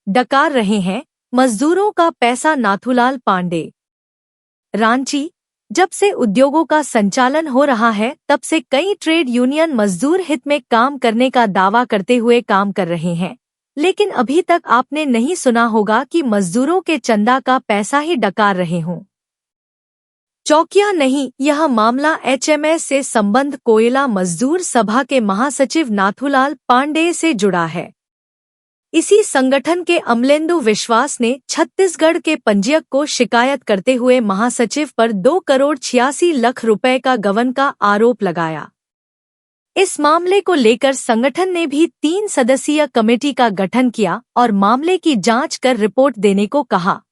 डकार रहे हैं मजदूरों का पैसा। नाथूलाल पांडे। रांची। जब से उद्योगों का संचालन हो रहा है तब से कई ट्रेड यूनियन मजदूर हित में काम करने का दावा करते हुए काम कर रहे हैं, लेकिन अभी तक आपने नहीं सुना होगा कि मजदूरों के चंदा का पैसा ही डकार रहे हों। चौकिया नहीं, यह मामला एचएमएस से संबंध कोयला मजदूर सभा के महासचिव नाथूलाल पांडे से जुड़ा है। इसी संगठन के अमलेंदु विश्वास ने छत्तीसगढ़ के पंजीयक को शिकायत करते हुए महासचिव पर 2,86,00,000 रुपए का गबन का आरोप लगाया। इस मामले को लेकर संगठन ने भी 3 सदस्यीय कमेटी का गठन किया और मामले की जांच कर रिपोर्ट देने को कहा।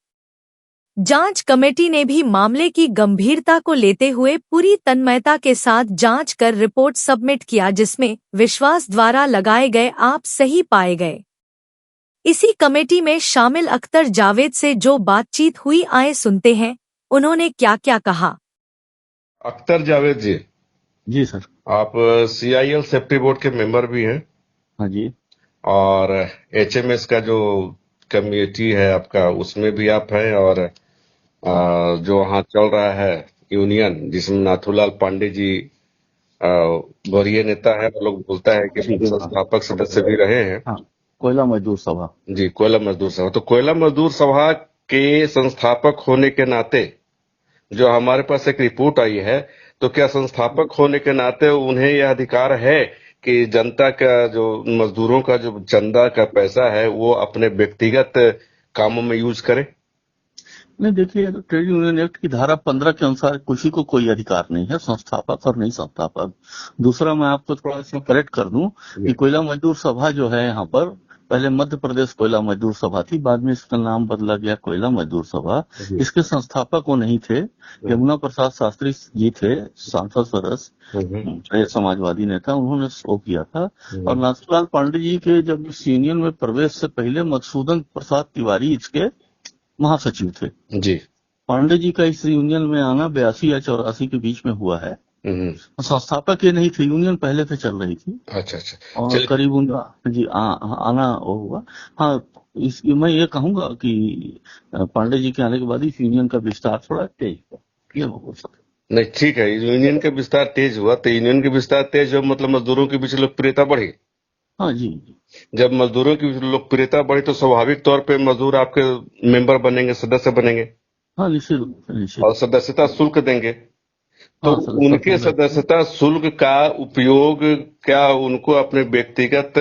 जांच कमेटी ने भी मामले की गंभीरता को लेते हुए पूरी तन्मयता के साथ जांच कर रिपोर्ट सबमिट किया, जिसमें विश्वास द्वारा लगाए गए आरोप सही पाए गए। इसी कमेटी में शामिल अख्तर जावेद से जो बातचीत हुई, आए सुनते हैं उन्होंने क्या क्या कहा। अख्तर जावेद जी। जी सर। आप CIL सेफ्टी बोर्ड के मेंबर भी हैं। हाँ जी। और HMS का जो कमेटी है आपका, उसमें भी आप हैं। और जो वहाँ चल रहा है यूनियन, जिसमें नाथूलाल पांडे जी वरीय नेता है, वो लोग बोलता है कि संस्थापक सदस्य भी रहे हैं। हाँ, कोयला मजदूर सभा। जी, कोयला मजदूर सभा। तो कोयला मजदूर सभा के संस्थापक होने के नाते जो हमारे पास एक रिपोर्ट आई है, तो क्या संस्थापक होने के नाते उन्हें यह अधिकार है कि जनता का, जो मजदूरों का जो चंदा का पैसा है, वो अपने व्यक्तिगत कामों में यूज करे? नहीं, देखिए, ट्रेड यूनियन एक्ट की धारा 15 के अनुसार किसी को कोई अधिकार नहीं है, संस्थापक और नहीं संस्थापक। दूसरा, मैं आपको थोड़ा इसमें करेक्ट कर दूं कि कोयला मजदूर सभा जो है यहाँ पर, पहले मध्य प्रदेश कोयला मजदूर सभा थी, बाद में इसका नाम बदला गया कोयला मजदूर सभा। इसके संस्थापक वो नहीं थे, यमुना प्रसाद शास्त्री जी थे, सांसद सदस्य, समाजवादी नेता, उन्होंने शो किया था। और नाथूलाल पांडे जी के जब इस यूनियन में प्रवेश से पहले मधुसूदन प्रसाद तिवारी इसके महासचिव थे जी। पांडे जी का इस यूनियन में आना 82 या 84 के बीच में हुआ है। संस्थापक ये नहीं थे, यूनियन पहले से चल रही थी। अच्छा। और करीब उनका जी आना वो हुआ। हाँ, मैं ये कहूंगा कि पांडे जी के आने के बाद इस यूनियन का विस्तार थोड़ा तेज हुआ, ये हो सकता। नहीं, ठीक है, यूनियन का विस्तार तेज हुआ, तो यूनियन का विस्तार तेज हुआ मतलब मजदूरों के बीच लोकप्रियता बढ़ी। हाँ जी। जब मजदूरों की लोकप्रियता बढ़ी तो स्वाभाविक तौर पे मजदूर आपके मेंबर बनेंगे, सदस्य बनेंगे। हाँ, निश्चित। और सदस्यता शुल्क देंगे। तो उनके सदस्यता शुल्क का उपयोग क्या उनको अपने व्यक्तिगत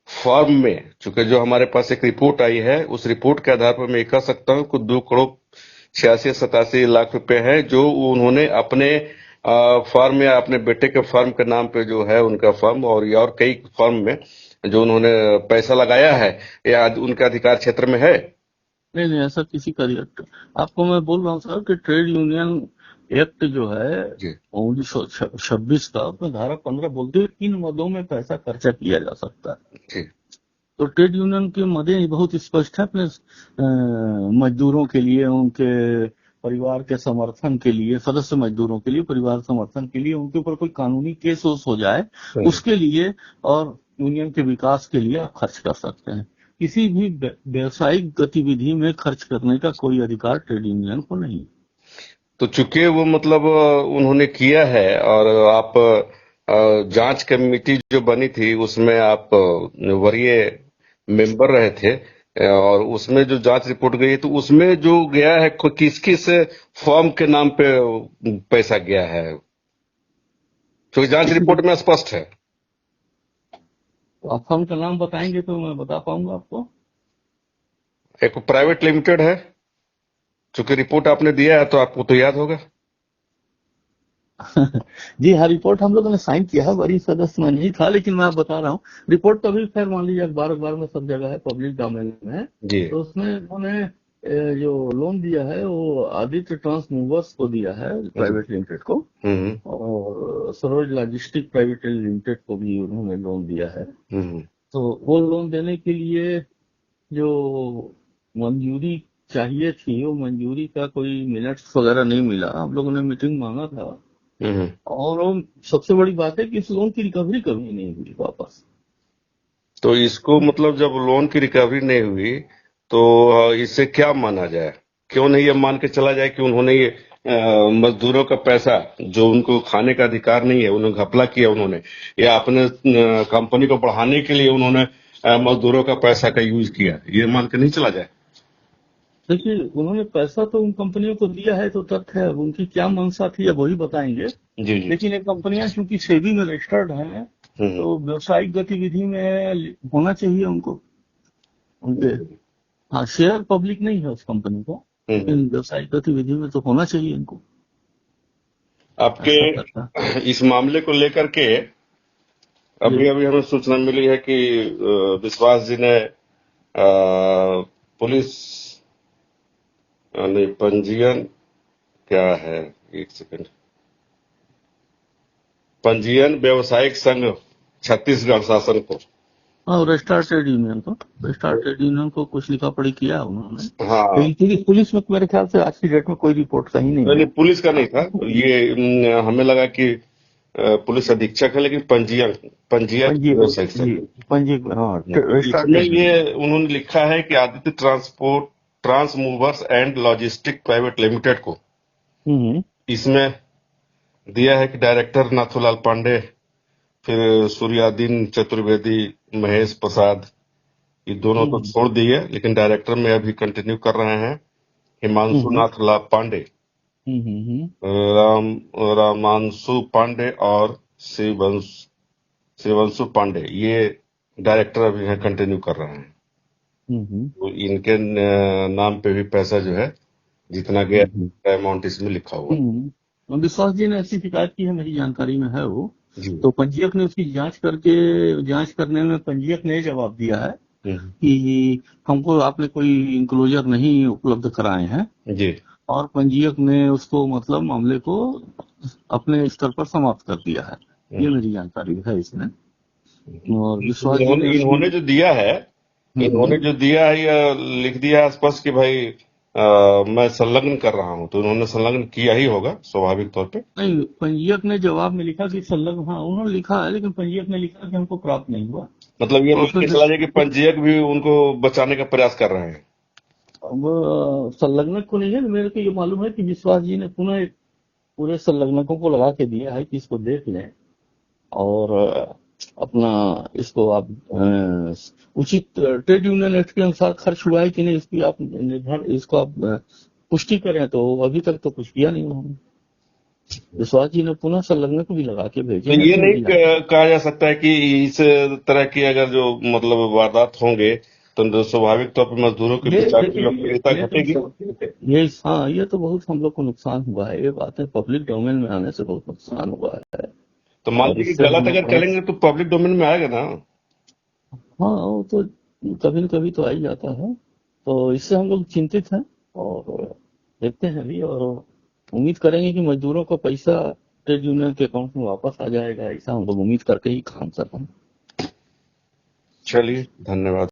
फॉर्म में, चूंकि जो हमारे पास एक रिपोर्ट आई है, उस रिपोर्ट के आधार पर मैं कह सकता हूँ कि 2,86,87,00,000 रुपए है जो उन्होंने अपने फॉर्म या अपने बेटे के फॉर्म के नाम पे जो है उनका फॉर्म, और कई फॉर्म में जो उन्होंने पैसा लगाया है, या उनका अधिकार क्षेत्र में है। नहीं, ऐसा किसी का आपको मैं बोल रहा हूँ सर कि ट्रेड यूनियन एक्ट जो है 1926 का, उसमें धारा 15 बोलते हुए 3 मदों में पैसा खर्चा किया जा सकता है। तो ट्रेड यूनियन के मदे बहुत स्पष्ट है, अपने मजदूरों के लिए, उनके परिवार के समर्थन के लिए, सदस्य मजदूरों के लिए, परिवार समर्थन के लिए, उनके ऊपर कोई कानूनी केस हो जाए उसके लिए, और यूनियन के विकास के लिए आप खर्च कर सकते हैं। किसी भी व्यवसायिक गतिविधि में खर्च करने का कोई अधिकार ट्रेड यूनियन को नहीं। तो चूंकि वो मतलब उन्होंने किया है, और आप जांच कमेटी जो बनी थी उसमें आप वरीय मेंबर रहे थे, और उसमें जो जांच रिपोर्ट गई तो उसमें जो गया है किस किस फॉर्म के नाम पे पैसा गया है, क्योंकि जांच रिपोर्ट में स्पष्ट है। तो आप फर्म का नाम बताएंगे तो मैं बता पाऊंगा आपको। एक प्राइवेट लिमिटेड है, चूंकि रिपोर्ट आपने दिया है तो आपको तो याद होगा। जी हाँ, रिपोर्ट हम लोगों ने साइन किया है, वरीय सदस्य में नहीं था, लेकिन मैं बता रहा हूँ रिपोर्ट तो भी खैर मान लीजिए अखबार में सब जगह है, पब्लिक डोमेन में है। तो उसमें उन्होंने जो लोन दिया है वो आदित्य ट्रांसमूवर्स को दिया है, प्राइवेट लिमिटेड को, और सरोज लॉजिस्टिक प्राइवेट लिमिटेड को भी उन्होंने लोन दिया है। तो वो लोन देने के लिए जो मंजूरी चाहिए थी, वो मंजूरी का कोई मिनट्स वगैरह नहीं मिला। हम लोगों ने मीटिंग मांगा था, और वो सबसे बड़ी बात है कि इस लोन की रिकवरी कभी नहीं हुई वापस। तो इसको मतलब जब लोन की रिकवरी नहीं हुई तो इससे क्या माना जाए? क्यों नहीं ये मान के चला जाए कि उन्होंने ये मजदूरों का पैसा जो उनको खाने का अधिकार नहीं है, उन्होंने घपला किया उन्होंने, या अपने कंपनी को बढ़ाने के लिए उन्होंने मजदूरों का पैसा का यूज किया, ये मान के नहीं चला जाए? देखिए, उन्होंने पैसा तो उन कंपनियों को दिया है तो तथ्य है, अब उनकी क्या मंशा थी अब वही बताएंगे। जी जी। लेकिन ये कंपनियां चूंकि सेबी में रजिस्टर्ड हैं तो व्यवसायिक गतिविधि में होना चाहिए उनको, उनके। हाँ, शेयर पब्लिक नहीं है उस कंपनी को, लेकिन व्यवसायिक गतिविधि में तो होना चाहिए इनको। ऐसा आपके करता इस मामले को लेकर के अभी अभी हमें सूचना मिली है कि विश्वास जी ने पुलिस नहीं, पंजीयन क्या है, एक सेकंड, पंजीयन व्यवसायिक संघ छत्तीसगढ़ शासन को, हाँ, रजिस्टर्ड ट्रेड यूनियन को कुछ लिखा पढ़ी किया है उन्होंने। हाँ लेकिन पुलिस में मेरे ख्याल से आज की डेट में कोई रिपोर्ट सही नहीं नहीं, है। पुलिस का नहीं था ये, हमें लगा कि पुलिस अधीक्षक है, लेकिन पंजीयक व्यवसायिक संघ। हाँ, तो इसमें ये उन्होंने लिखा है कि Aditya transmovers and logistic private limited को इसमें दिया है कि डायरेक्टर नाथूलाल पांडे, फिर सूर्यादीन चतुर्वेदी, महेश प्रसाद, ये दोनों तो छोड़ दिए, लेकिन डायरेक्टर में अभी कंटिन्यू कर रहे हैं हिमांशु नाथ पांडे, रामांशु पांडे और शिवंशु पांडे, ये डायरेक्टर अभी हैं, कंटिन्यू कर रहे हैं। तो इनके नाम पे भी पैसा जो है जितना गया अमाउंट इसमें लिखा हुआ। विश्वास जी ने ऐसी शिकायत की है, मेरी जानकारी में है वो। तो पंजीयक ने उसकी जांच करने में पंजीयक ने जवाब दिया है कि हमको आपने कोई इंक्लोजर नहीं उपलब्ध कराए हैं जी, और पंजीयक ने उसको मतलब मामले को अपने स्तर पर समाप्त कर दिया है, ये मेरी जानकारी है इसमें। और विश्वास जी ने इन्होंने जो दिया है, यह लिख दिया है स्पष्ट कि भाई मैं संलग्न कर रहा हूं, तो उन्होंने संलग्न किया ही होगा स्वाभाविक तौर पे। नहीं, पंजीयक ने जवाब में लिखा कि संलग्न, हाँ उन्होंने लिखा है, लेकिन पंजीयक ने लिखा कि हमको प्राप्त नहीं हुआ। मतलब ये मान के चला जाए कि पंजीयक भी उनको बचाने का प्रयास कर रहे हैं। अब संलग्नक को नहीं है, मेरे को ये मालूम है कि विश्वास जी ने पुनः पूरे संलग्नकों को लगा के दिया है कि इसको देख लें और अपना इसको आप उचित ट्रेड यूनियन एक्ट के अनुसार खर्च हुआ है कि नहीं इसकी आप निर्भर इसको आप पुष्टि करें। तो अभी तक तो कुछ किया नहीं उन्होंने। विश्वास जी ने पुनः संलग्न को भी लगा के भेजे। तो ये नहीं कहा जा सकता है कि इस तरह की अगर जो मतलब वारदात होंगे तो स्वाभाविक तौर पर मजदूरों की लोकप्रियता घटेगी। ये तो बहुत हम लोग को नुकसान हुआ है, ये बातें पब्लिक डोमेन में आने से बहुत नुकसान हुआ है। तो मान लीजिए गलत अगर करेंगे तो पब्लिक डोमेन में आएगा ना। हाँ, वो तो कभी न कभी तो आ ही जाता है। तो इससे हम लोग चिंतित हैं और देखते हैं अभी, और उम्मीद करेंगे कि मजदूरों का पैसा ट्रेड यूनियन के अकाउंट में वापस आ जाएगा, ऐसा हम लोग उम्मीद करके ही काम कर रहे हैं। चलिए, धन्यवाद।